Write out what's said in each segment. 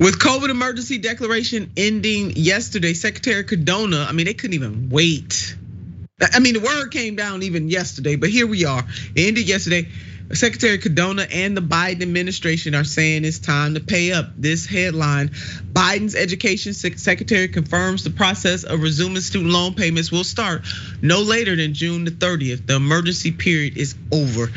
With COVID emergency declaration ending yesterday, Secretary Cardona, they couldn't even wait. The word came down even yesterday, but here we are. It ended yesterday. Secretary Cardona and the Biden administration are saying it's time to pay up. This headline: Biden's education secretary confirms the process of resuming student loan payments will start no later than June the 30th. The emergency period is over.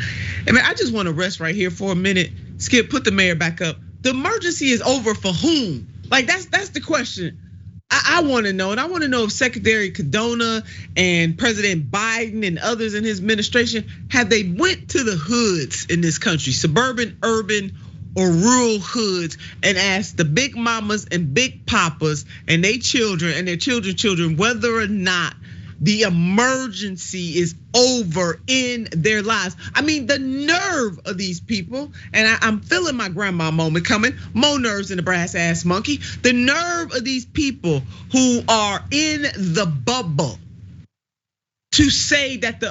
I just want to rest right here for a minute. Skip, put the mayor back up. The emergency is over for whom? That's the question. I want to know, and I want to know if Secretary Cardona and President Biden and others in his administration, have they went to the hoods in this country, suburban, urban, or rural hoods, and asked the big mamas and big papas and their children and their children's children whether or not the emergency is over in their lives. The nerve of these people, and I'm feeling my grandma moment coming, more nerves than a brass ass monkey. The nerve of these people who are in the bubble to say that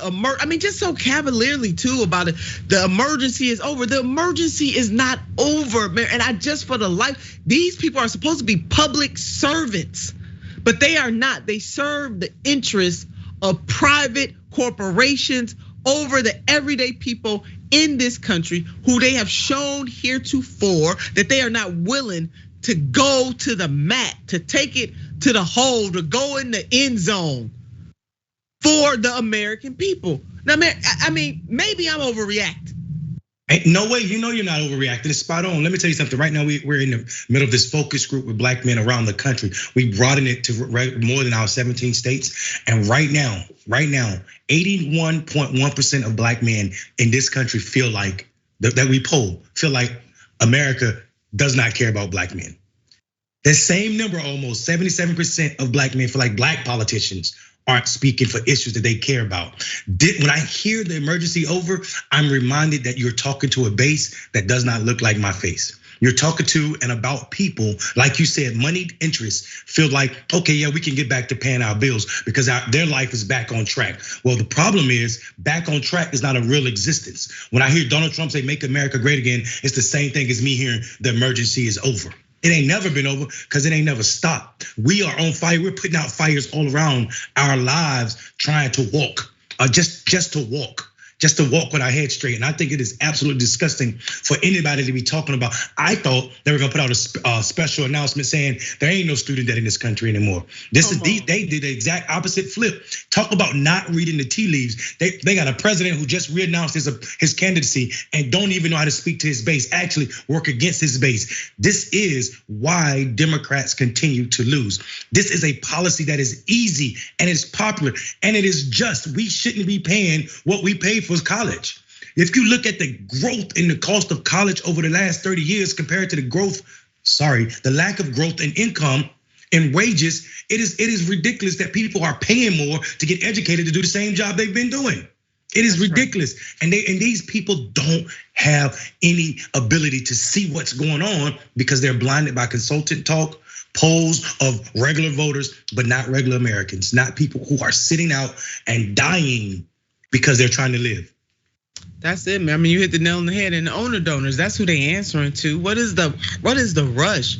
just so cavalierly too about it, the emergency is over. The emergency is not over, man. And for the life, these people are supposed to be public servants, but they are not. They serve the interests of private corporations over the everyday people in this country who they have shown heretofore that they are not willing to go to the mat, to take it to the hole, to go in the end zone for the American people. Now, man, maybe I'm overreacting. No way, you're not overreacting. It's spot on. Let me tell you something. Right now, we're in the middle of this focus group with black men around the country. We broadened it to more than our 17 states. And right now, 81.1% of black men in this country feel like, that we poll, feel like America does not care about black men. The same number, almost 77% of black men feel like black politicians aren't speaking for issues that they care about. When I hear the emergency over, I'm reminded that you're talking to a base that does not look like my face. You're talking to and about people, like you said, moneyed interests feel like, okay, yeah, we can get back to paying our bills because their life is back on track. Well, the problem is back on track is not a real existence. When I hear Donald Trump say, make America great again, it's the same thing as me hearing the emergency is over. It ain't never been over because it ain't never stopped. We are on fire. We're putting out fires all around our lives, trying to walk, just to walk with our head straight. And I think it is absolutely disgusting for anybody to be talking about. I thought they were gonna put out a special announcement saying there ain't no student debt in this country anymore. They did the exact opposite flip. Talk about not reading the tea leaves. They got a president who just reannounced his candidacy and don't even know how to speak to his base, actually work against his base. This is why Democrats continue to lose. This is a policy that is easy and it's popular and it is just. We shouldn't be paying what we pay for college. If you look at the growth in the cost of college over the last 30 years compared to the lack of growth in income and wages, it is ridiculous that people are paying more to get educated to do the same job they've been doing. It is ridiculous. Right. And these people don't have any ability to see what's going on because they're blinded by consultant talk, polls of regular voters, but not regular Americans, not people who are sitting out and dying because they're trying to live. That's it, man. You hit the nail on the head. And the owner donors, that's who they answering to. What is the rush?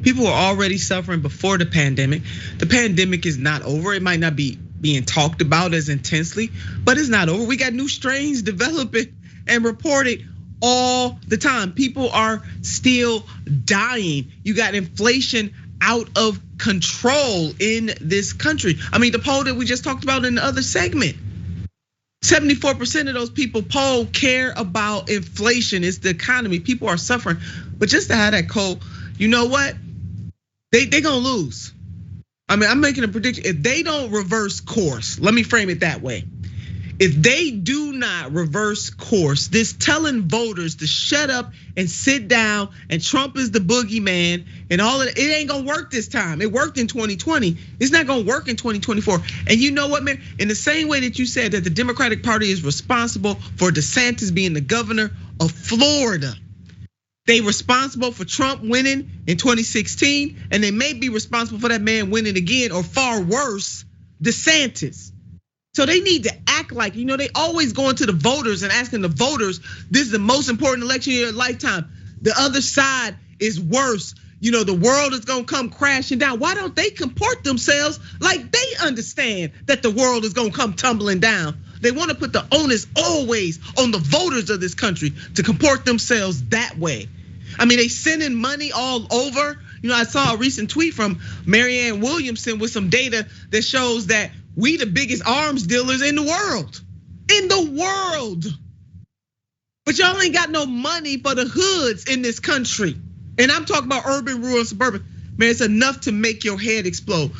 People were already suffering before the pandemic. The pandemic is not over. It might not be being talked about as intensely, but it's not over. We got new strains developing and reported all the time. People are still dying. You got inflation out of control in this country. The poll that we just talked about in the other segment, 74% of those people polled care about inflation. It's the economy. People are suffering. But just to have that cold, you know what? They gonna lose. I'm making a prediction. If they don't reverse course, let me frame it that way. If they do not reverse course, this telling voters to shut up and sit down and Trump is the boogeyman and all of that, it ain't gonna work this time. It worked in 2020. It's not gonna work in 2024. And you know what, man? In the same way that you said that the Democratic Party is responsible for DeSantis being the governor of Florida, they responsible for Trump winning in 2016, and they may be responsible for that man winning again, or far worse, DeSantis. So they need to act like, they always going to the voters and asking the voters, this is the most important election of your lifetime. The other side is worse. the world is gonna come crashing down. Why don't they comport themselves like they understand that the world is gonna come tumbling down? They want to put the onus always on the voters of this country to comport themselves that way. I mean, they sending money all over. I saw a recent tweet from Marianne Williamson with some data that shows that we the biggest arms dealers in the world. In the world. But y'all ain't got no money for the hoods in this country. And I'm talking about urban, rural, and suburban. Man, it's enough to make your head explode.